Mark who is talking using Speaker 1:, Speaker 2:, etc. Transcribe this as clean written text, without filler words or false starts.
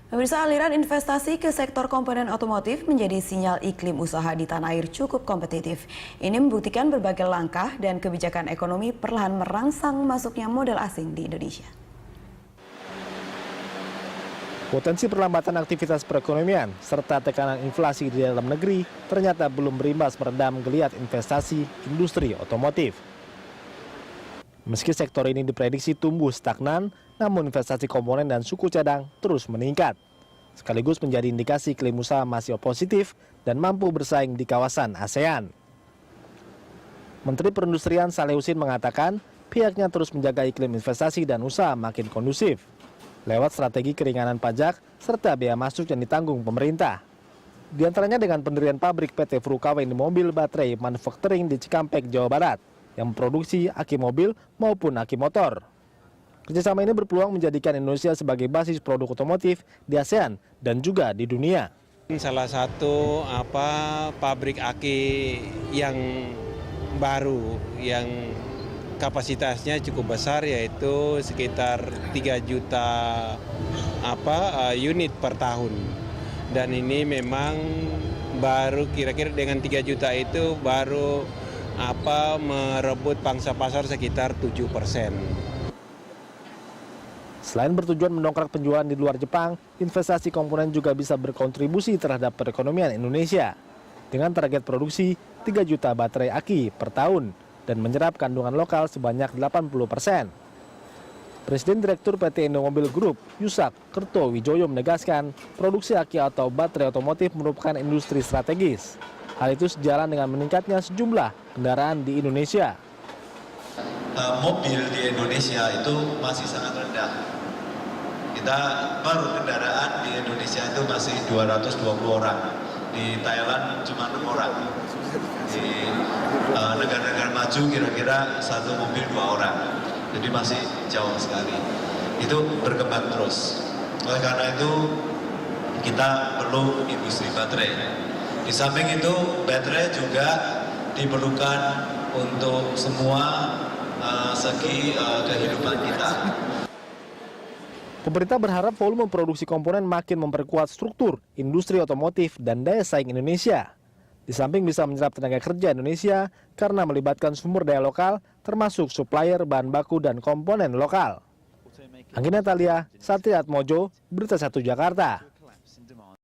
Speaker 1: Pemirsa, aliran investasi ke sektor komponen otomotif menjadi sinyal iklim usaha di tanah air cukup kompetitif. Ini membuktikan berbagai langkah dan kebijakan ekonomi perlahan merangsang masuknya modal asing di Indonesia.
Speaker 2: Potensi perlambatan aktivitas perekonomian serta tekanan inflasi di dalam negeri ternyata belum berimbas meredam geliat investasi industri otomotif. Meski sektor ini diprediksi tumbuh stagnan, namun investasi komponen dan suku cadang terus meningkat. Sekaligus menjadi indikasi iklim usaha masih positif dan mampu bersaing di kawasan ASEAN. Menteri Perindustrian Saleh Husin mengatakan pihaknya terus menjaga iklim investasi dan usaha makin kondusif lewat strategi keringanan pajak serta biaya masuk yang ditanggung pemerintah. Di antaranya dengan pendirian pabrik PT Furukawa Mobil Baterai Manufacturing di Cikampek, Jawa Barat yang memproduksi aki mobil maupun aki motor. Kerjasama ini berpeluang menjadikan Indonesia sebagai basis produk otomotif di ASEAN dan juga di dunia.
Speaker 3: Salah satu pabrik aki yang baru yang kapasitasnya cukup besar, yaitu sekitar 3 juta unit per tahun. Dan ini memang baru kira-kira dengan 3 juta itu baru merebut pangsa pasar sekitar 7%.
Speaker 2: Selain bertujuan mendongkrak penjualan di luar Jepang, investasi komponen juga bisa berkontribusi terhadap perekonomian Indonesia dengan target produksi 3 juta baterai aki per tahun dan menyerap kandungan lokal sebanyak 80%. Presiden Direktur PT Indomobil Group, Yusak Kerto Wijoyo menegaskan produksi aki atau baterai otomotif merupakan industri strategis. Hal itu sejalan dengan meningkatnya sejumlah kendaraan di Indonesia.
Speaker 4: Mobil di Indonesia itu masih sangat rendah. Kita baru kendaraan di Indonesia itu masih 220 orang. Di Thailand cuma 6 orang. Di negara-negara maju kira-kira satu mobil 2 orang. Jadi masih jauh sekali. Itu berkembang terus. Oleh karena itu kita perlu industri baterai. Di samping itu baterai juga diperlukan untuk semua segi kehidupan kita.
Speaker 2: Pemerintah berharap volume produksi komponen makin memperkuat struktur industri otomotif dan daya saing Indonesia. Di samping bisa menyerap tenaga kerja Indonesia karena melibatkan sumber daya lokal termasuk supplier bahan baku dan komponen lokal. Anggi Natalia, Satria Atmojo, Berita 1 Jakarta.